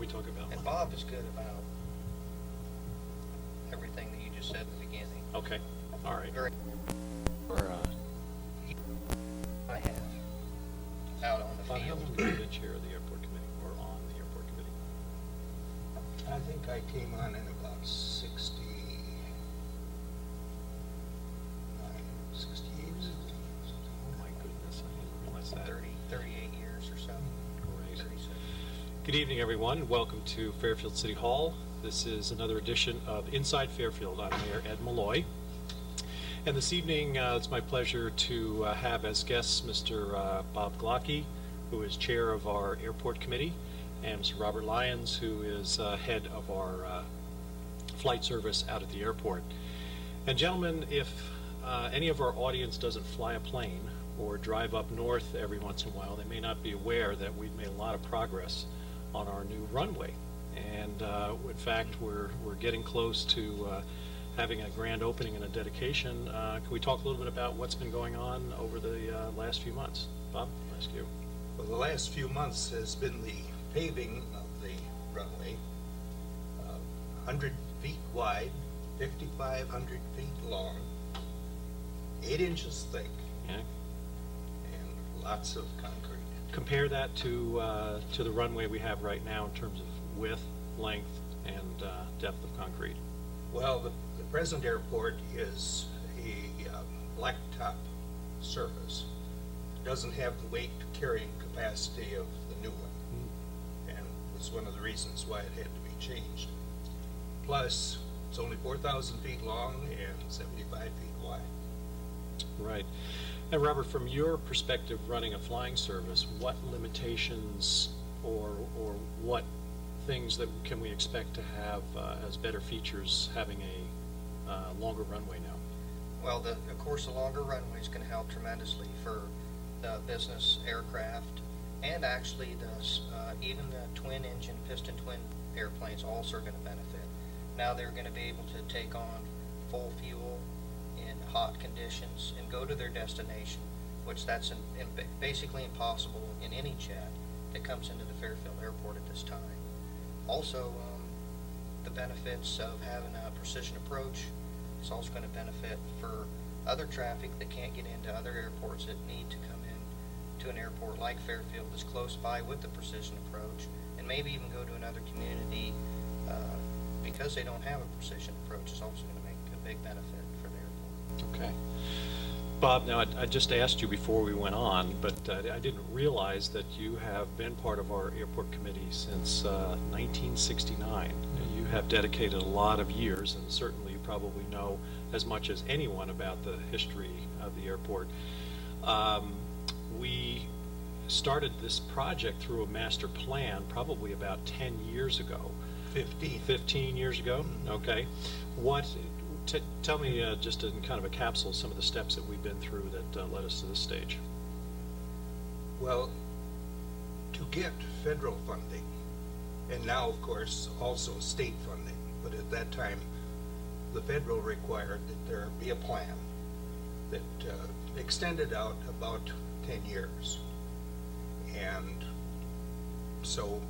we talk about? And Bob is good about everything that you just said at the beginning. Okay, all right. Very. Or, I have out on the Bob, how field. long have you been chair of the airport committee, or on the airport committee? I think I came on in about 68. Oh my goodness, I didn't realize that. 38 years or so. Great. 37 years. Good evening, everyone. Welcome to Fairfield City Hall. This is another edition of Inside Fairfield. I'm Mayor Ed Malloy. And this evening, it's my pleasure to have as guests Mr. Bob Glocke, who is chair of our airport committee, and Mr. Robert Lyons, who is head of our flight service out at the airport. And gentlemen, if any of our audience doesn't fly a plane or drive up north every once in a while, they may not be aware that we've made a lot of progress on our new runway. And in fact, we're getting close to having a grand opening and a dedication. Can we talk a little bit about what's been going on over the last few months? Bob, I'll ask you. Well, the last few months has been the paving of the runway, 100 feet wide, 5,500 feet long, 8 inches thick, Yeah. and lots of concrete. Compare that to the runway we have right now in terms of width, length, and depth of concrete. Well, the present airport is a blacktop surface. It doesn't have the weight carrying capacity of the new one, and was one of the reasons why it had to be changed. Plus, it's only 4,000 feet long and 75 feet wide. Right. And Robert, from your perspective running a flying service, what limitations or what things that can we expect to have as better features having a longer runway now? Well, of course, the longer runway is going to help tremendously for the business aircraft, and actually even the twin-engine, piston-twin airplanes also are going to benefit. Now they're going to be able to take on full fuel in hot conditions and go to their destination, which that's basically impossible in any jet that comes into the Fairfield Airport at this time. Also, the benefits of having a precision approach is also going to benefit for other traffic that can't get into other airports that need to come in to an airport like Fairfield that's close by with the precision approach, and maybe even go to another community because they don't have a precision approach is also going to make a big benefit for the airport. Okay. Bob, now I just asked you before we went on, but I didn't realize that you have been part of our airport committee since 1969. And you have dedicated a lot of years, and certainly you probably know as much as anyone about the history of the airport. We started this project through a master plan probably about 10 years ago. 15 years ago? Okay. Tell me just in kind of a capsule some of the steps that we've been through that led us to this stage. Well, to get federal funding, and now of course also state funding, but at that time the federal required that there be a plan that extended out about 10 years. And so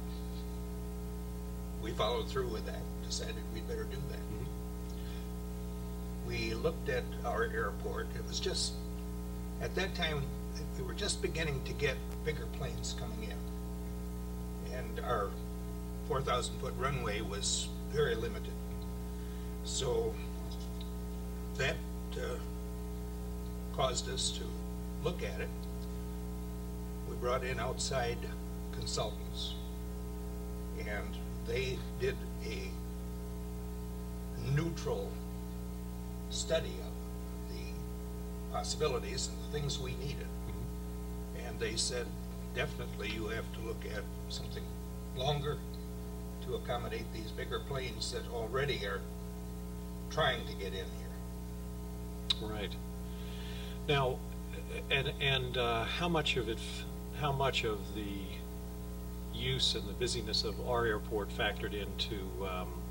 we followed through with that, decided we'd better do that. Mm-hmm. We looked at our airport. It was just, at that time, we were just beginning to get bigger planes coming in. And our 4,000-foot runway was very limited. So that caused us to look at it. We brought in outside consultants, and they did a neutral study of the possibilities and the things we needed. Mm-hmm. And they said, definitely you have to look at something longer to accommodate these bigger planes that already are trying to get in here. Right. Now, and how much of the use and the busyness of our airport factored into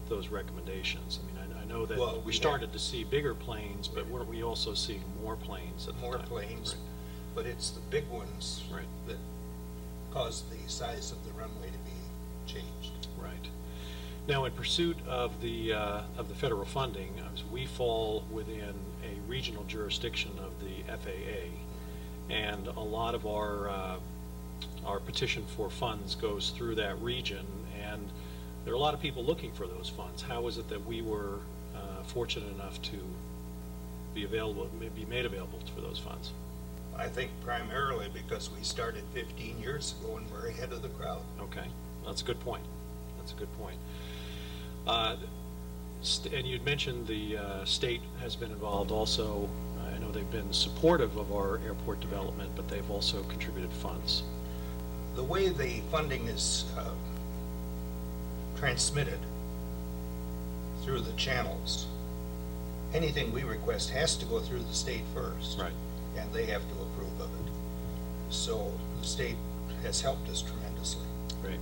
those recommendations? I mean, I know that we started to see bigger planes, but weren't we also seeing more planes at the time? More planes, right. But it's the big ones right. that caused the size of the runway to be changed. Right. Now, in pursuit of the federal funding, as we fall within a regional jurisdiction of the FAA, and a lot of our petition for funds goes through that region, and there are a lot of people looking for those funds. How is it that we were fortunate enough to be made available for those funds? I think primarily because we started 15 years ago and we're ahead of the crowd. Okay, that's a good point. That's a good point. And you'd mentioned the state has been involved also. I know they've been supportive of our airport development, but they've also contributed funds. The way the funding is transmitted through the channels, anything we request has to go through the state first. Right. And they have to approve of it. So the state has helped us tremendously. Great.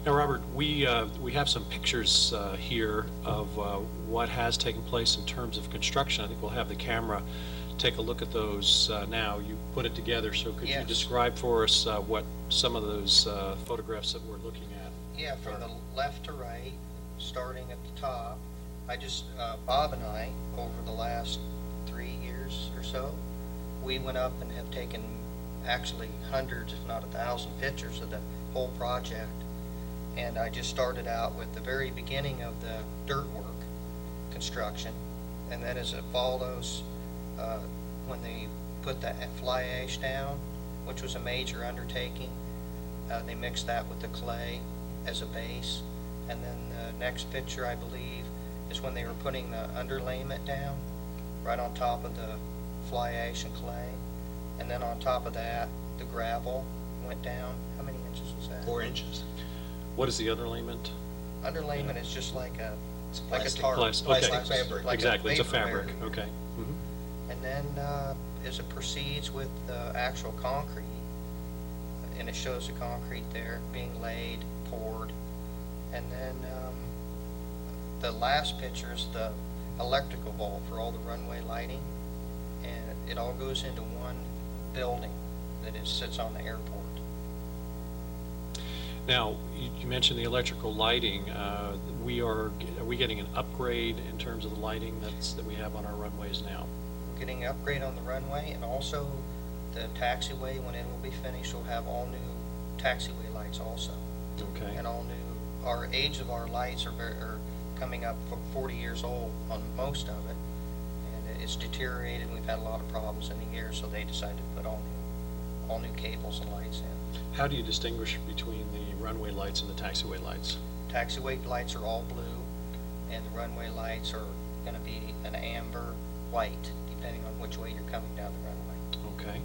Now, Robert, we have some pictures here of what has taken place in terms of construction. I think we'll have the camera take a look at those now. You put it together, so could you describe for us what some of those photographs that we're looking at? Yeah, from the left to right, starting at the top, Bob and I, over the last 3 years or so, we went up and have taken actually hundreds, if not 1,000 pictures of the whole project. And I just started out with the very beginning of the dirt work construction, and then as it follows, when they put the fly ash down, which was a major undertaking, they mixed that with the clay as a base. And then the next picture, I believe, is when they were putting the underlayment down right on top of the fly ash and clay. And then on top of that, the gravel went down. How many inches was that? 4 inches. What is the underlayment? Underlayment is just like a Plastic. tarp. Plastic fabric. Like Exactly, it's a vapor fabric. barrier. Okay. Mm-hmm. And then as it proceeds with the actual concrete, and it shows the concrete there being laid, poured, and then the last picture is the electrical vault for all the runway lighting, and it all goes into one building that sits on the airport. Now, you mentioned the electrical lighting. Are we getting an upgrade in terms of the lighting that we have on our runways now? We're getting an upgrade on the runway, and also the taxiway, when it will be finished, will have all new taxiway lights also. Okay. And all new. Our age of our lights are coming up for 40 years old on most of it, and it's deteriorated. We've had a lot of problems in the years, so they decided to put all new cables and lights in. How do you distinguish between the runway lights and the taxiway lights? Taxiway lights are all blue, and the runway lights are going to be an amber white, depending on which way you're coming down the runway. Okay.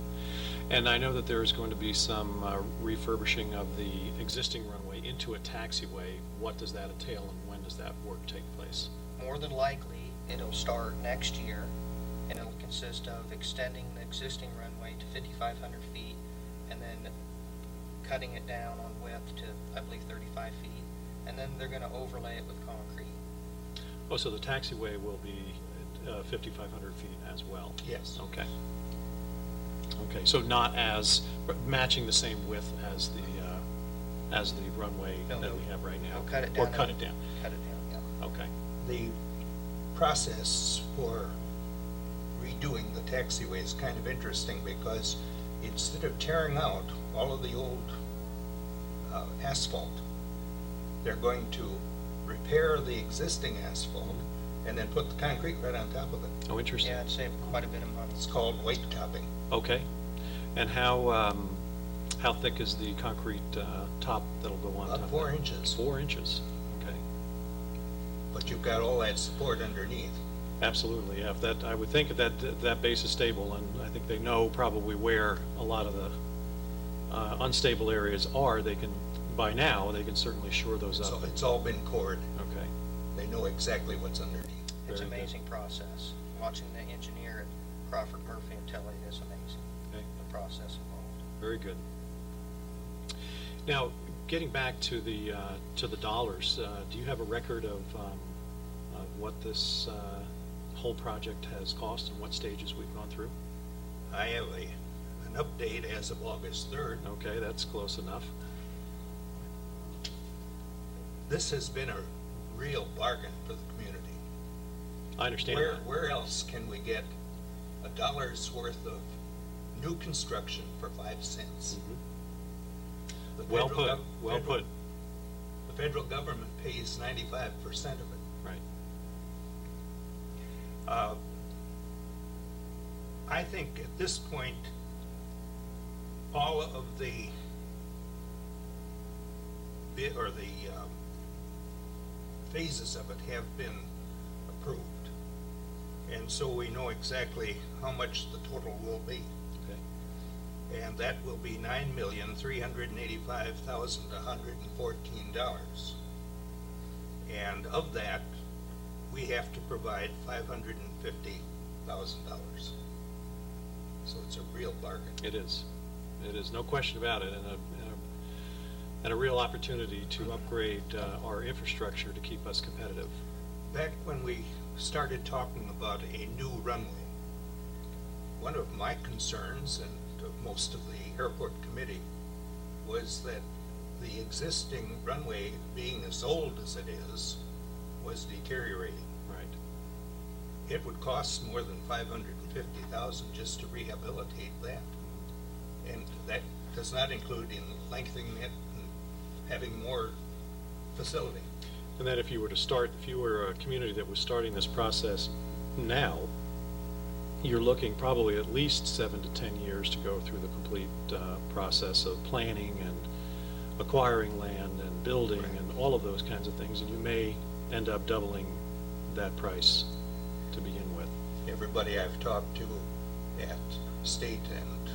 And I know that there is going to be some refurbishing of the existing runway into a taxiway. What does that entail, and when does that work take place? More than likely, it'll start next year, and it'll consist of extending the existing runway to 5,500 feet, and then cutting it down on width to, I believe, 35 feet, and then they're going to overlay it with concrete. Oh, so the taxiway will be 5,500 feet as well? Yes. Okay. Okay, so not matching the same width as the runway that we have right now? They'll cut it down. Or cut it down? Cut it down, yeah. Okay. The process for redoing the taxiway is kind of interesting because instead of tearing out all of the old asphalt, they're going to repair the existing asphalt and then put the concrete right on top of it. Oh, interesting. Yeah, I'd save quite a bit of money. It's called Whitetopping. Okay. And how thick is the concrete top that'll go on top? About 4 inches. 4 inches. Okay. But you've got all that support underneath. Absolutely. Yeah. If I would think that base is stable, and I think they know probably where a lot of the unstable areas are. By now, they can certainly shore those up. So it's all been cored. Okay. They know exactly what's underneath. It's an Very good. amazing process. Watching the engineer at Crawford Murphy and Tilley is amazing. Okay. The process involved. Very good. Now, getting back to the dollars, do you have a record of what this whole project has cost and what stages we've gone through? I have an update as of August 3rd. Okay, that's close enough. this has been a real bargain for the community. I understand that. Where else can we get $1's worth of new construction for 5 cents? The Well federal put, well put. The federal government pays 95% of it. Right. I think at this point, all of the phases of it have been approved. And so we know exactly how much the total will be. Okay. And that will be $9,385,114. And of that, we have to provide $550,000. So it's a real bargain. It is. It is, no question about it, and a real opportunity to upgrade our infrastructure to keep us competitive. Back when we started talking about a new runway, one of my concerns, and of most of the airport committee, was that the existing runway, being as old as it is, was deteriorating. Right. It would cost more than $550,000 just to rehabilitate that. And that does not include in lengthening it and having more facility. And then if you were a community that was starting this process now, you're looking probably at least 7 to 10 years to go through the complete process of planning and acquiring land and building and all of those kinds of things, and you may end up doubling that price to begin with. Everybody I've talked to at state and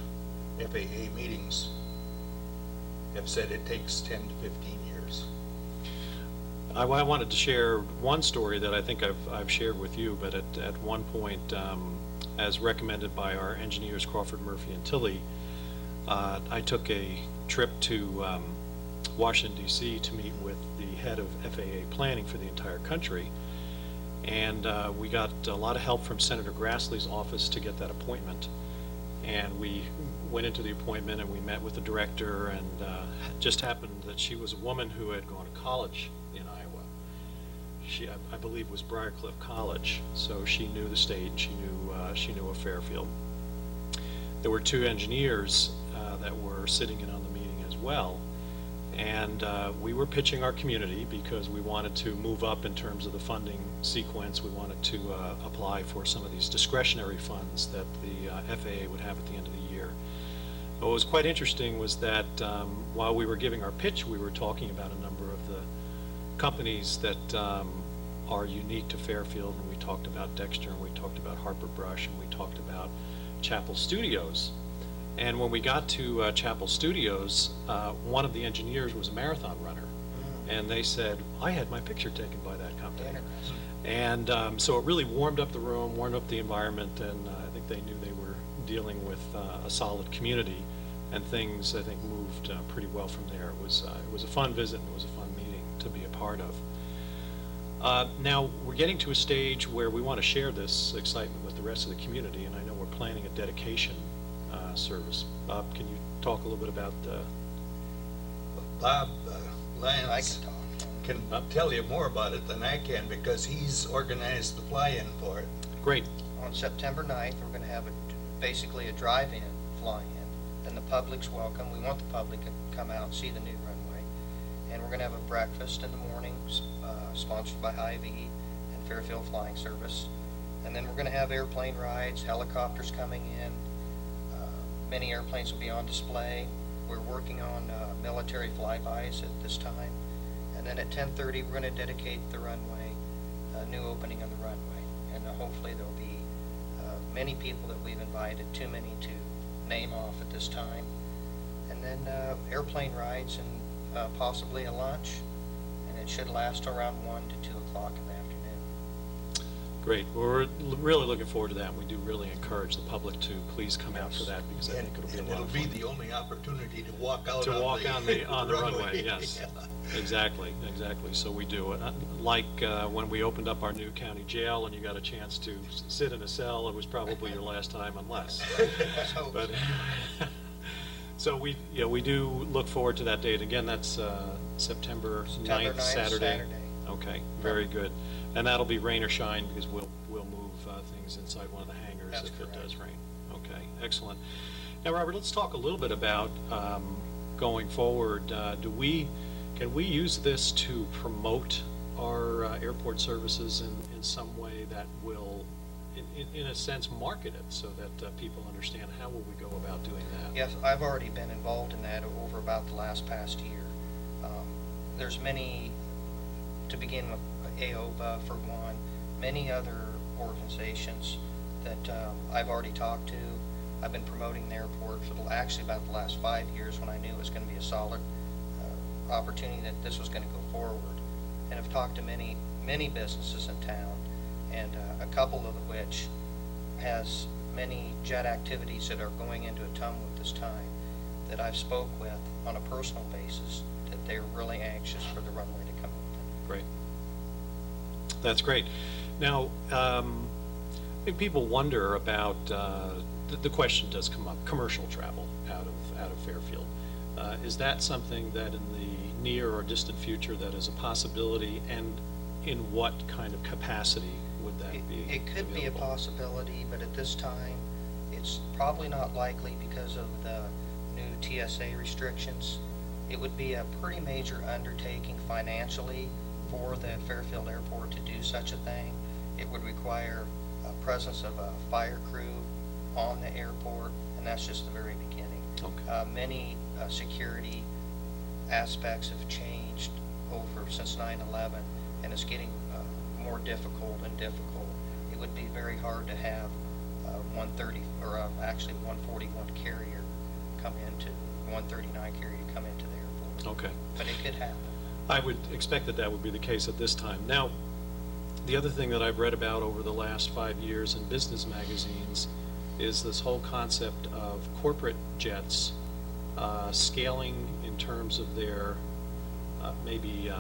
FAA meetings have said it takes 10 to 15 years. I wanted to share one story that I think I've shared with you, but at one point, as recommended by our engineers Crawford, Murphy, and Tilley, I took a trip to Washington, D.C. to meet with the head of FAA planning for the entire country. And we got a lot of help from Senator Grassley's office to get that appointment. And we went into the appointment and we met with the director, and just happened that she was a woman who had gone to college in Iowa. She, I believe, was Briarcliff College, so she knew the state and she knew of Fairfield. There were 2 engineers that were sitting in on the meeting as well. And we were pitching our community because we wanted to move up in terms of the funding sequence. We wanted to apply for some of these discretionary funds that the FAA would have at the end of the year. What was quite interesting was that while we were giving our pitch, we were talking about a number of the companies that are unique to Fairfield, and we talked about Dexter, and we talked about Harper Brush, and we talked about Chapel Studios. And when we got to Chapel Studios, one of the engineers was a marathon runner. And they said, I had my picture taken by that company. And so it really warmed up the room, warmed up the environment, and I think they knew they were dealing with a solid community, and things, I think, moved pretty well from there. It was a fun visit, and it was a fun meeting to be a part of. Now, we're getting to a stage where we want to share this excitement with the rest of the community, and I know we're planning a dedication service. Bob, can you talk a little bit about Bob Lyons I can talk. can tell you more about it than I can, because he's organized the fly-in for it. Great. On September 9th, we're going to have basically a drive-in fly-in, and the public's welcome. We want the public to come out and see the new runway. And we're going to have a breakfast in the morning, sponsored by Hy-Vee and Fairfield Flying Service. And then we're going to have airplane rides, helicopters coming in. Many airplanes will be on display. We're working on military flybys at this time. And then at 10:30, we're going to dedicate the runway, new opening of the runway. And hopefully there'll be many people that we've invited, too many to name off at this time. And then airplane rides and possibly a lunch. And it should last around 1 to 2 o'clock in the afternoon. Great. Well, we're really looking forward to that. We do really encourage the public to please come out for that, because I think it'll be a lot of fun. It'll be the only opportunity to walk out on the runway. Yes, Yeah. exactly. So we do it. Like when we opened up our new county jail, and you got a chance to sit in a cell. It was probably your last time, unless. So, But So we do look forward to that date. Again, that's September 9th, Saturday. Okay, very good. And that'll be rain or shine, because we'll move things inside one of the hangars That's if correct. it does rain. Okay, excellent. Now, Robert, let's talk a little bit about going forward. Can we use this to promote our airport services in some way that will, in a sense, market it so that people understand? How will we go about doing that? Yes, I've already been involved in that over about the past year. There's many, to begin with, AOVA for one, many other organizations that I've already talked to. I've been promoting the airport for actually about the last 5 years, when I knew it was going to be a solid opportunity that this was going to go forward. And I've talked to many businesses in town, and a couple of which has many jet activities that are going into a tumult this time, that I've spoke with on a personal basis, that they're really anxious for the runway to come open. Great. That's great. Now, I think people wonder about, the question does come up, commercial travel out of Fairfield. Is that something that in the near or distant future that is a possibility, and in what kind of capacity would that be? It could be a possibility, but at this time, it's probably not likely because of the new TSA restrictions. It would be a pretty major undertaking financially for the Fairfield Airport to do such a thing. It would require a presence of a fire crew on the airport, and that's just the very beginning. Okay. Many security aspects have changed over since 9/11, and it's getting more difficult and difficult. It would be very hard to have 130 or actually 141 carrier come into 139 carrier come into the airport. Okay. But it could happen. I would expect that would be the case at this time. Now, the other thing that I've read about over the last 5 years in business magazines is this whole concept of corporate jets scaling in terms of their maybe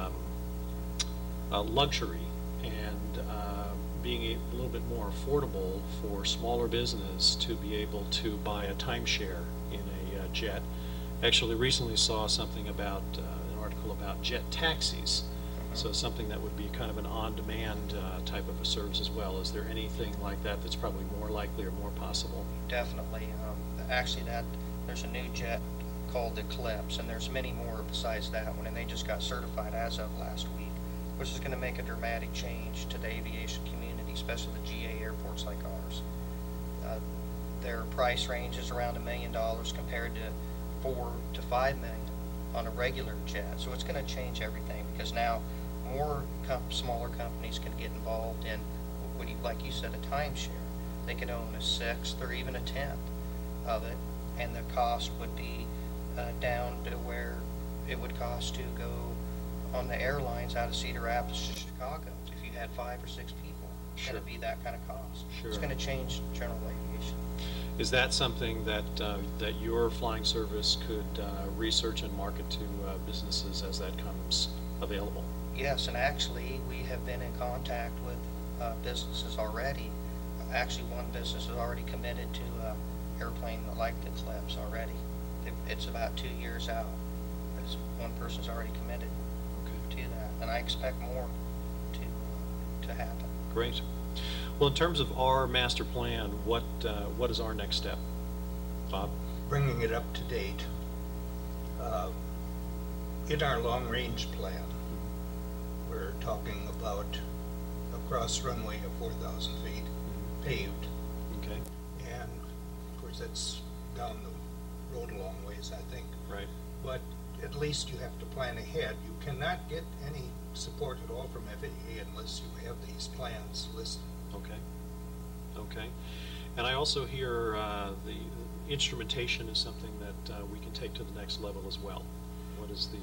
luxury, and being a little bit more affordable for smaller business to be able to buy a timeshare in a jet. Actually, recently saw something about an article about jet taxis. So something that would be kind of an on-demand type of a service as well. Is there anything like that that's probably more likely or more possible? Definitely. Actually, there's a new jet called Eclipse, and there's many more besides that one, and they just got certified as of last week, which is going to make a dramatic change to the aviation community, especially the GA airports like ours. Their price range is around $1 million compared to $4 to $5 million on a regular jet. So it's going to change everything, because now more smaller companies can get involved in, like you said, a timeshare. They could own a sixth or even a tenth of it, and the cost would be down to where it would cost to go on the airlines out of Cedar Rapids to Chicago. If you had 5 or 6 people, it's Sure. going to be that kind of cost. Sure. It's going to change general aviation. Is that something that that your flying service could research and market to businesses as that comes available? Yes, and actually, we have been in contact with businesses already. Actually, one business has already committed to an airplane like the Eclipse already. It's about 2 years out. One person's already committed to that, and I expect more to happen. Great. Well, in terms of our master plan, what is our next step? Bob? Bringing it up to date. In our long-range plan, we're talking about a cross runway of 4,000 feet paved. Okay. And of course, that's down the road a long ways, I think. Right. But at least you have to plan ahead. You cannot get any support at all from FAA unless you have these plans listed. Okay. Okay. And I also hear the instrumentation is something that we can take to the next level as well. What is the...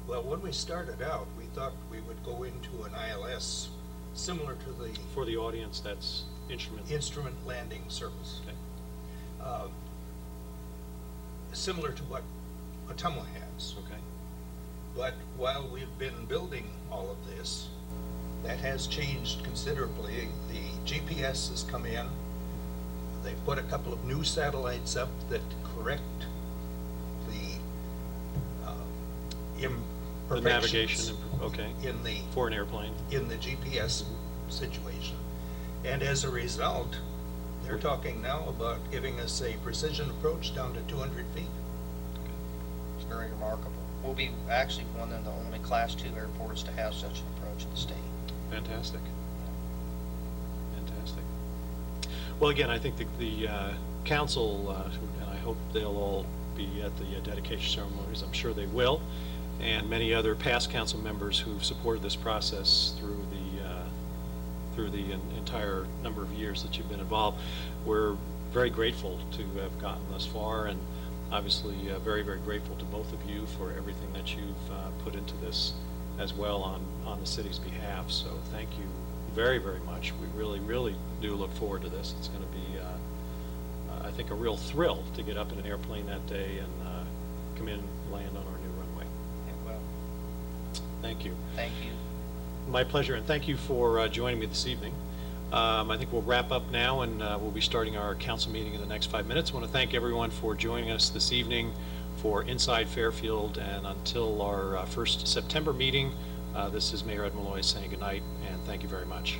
Well, when we started out, we thought we would go into an ILS similar to the For the audience, that's instrument landing service. Okay. Similar to what Ottumwa has. Okay. But while we've been building all of this, that has changed considerably. The GPS has come in. They put a couple of new satellites up that correct imperfections. The navigation, okay. In the For an airplane. in the GPS situation. And as a result, they're talking now about giving us a precision approach down to 200 feet. It's very remarkable. We'll be actually one of the only Class 2 airports to have such an approach in the state. Fantastic. Fantastic. Well, again, I think the council, and I hope they'll all be at the dedication ceremonies. I'm sure they will, and many other past council members who've supported this process through the entire number of years that you've been involved. We're very grateful to have gotten thus far, and obviously very, very grateful to both of you for everything that you've put into this as well on the city's behalf. So thank you very, very much. We really, really do look forward to this. It's going to be, I think, a real thrill to get up in an airplane that day and come in and land on our new runway. Yeah, well, Thank you. thank you. My pleasure, and thank you for joining me this evening. I think we'll wrap up now, and we'll be starting our council meeting in the next 5 minutes. I want to thank everyone for joining us this evening for Inside Fairfield, and until our first September meeting, this is Mayor Ed Malloy saying good night, and thank you very much.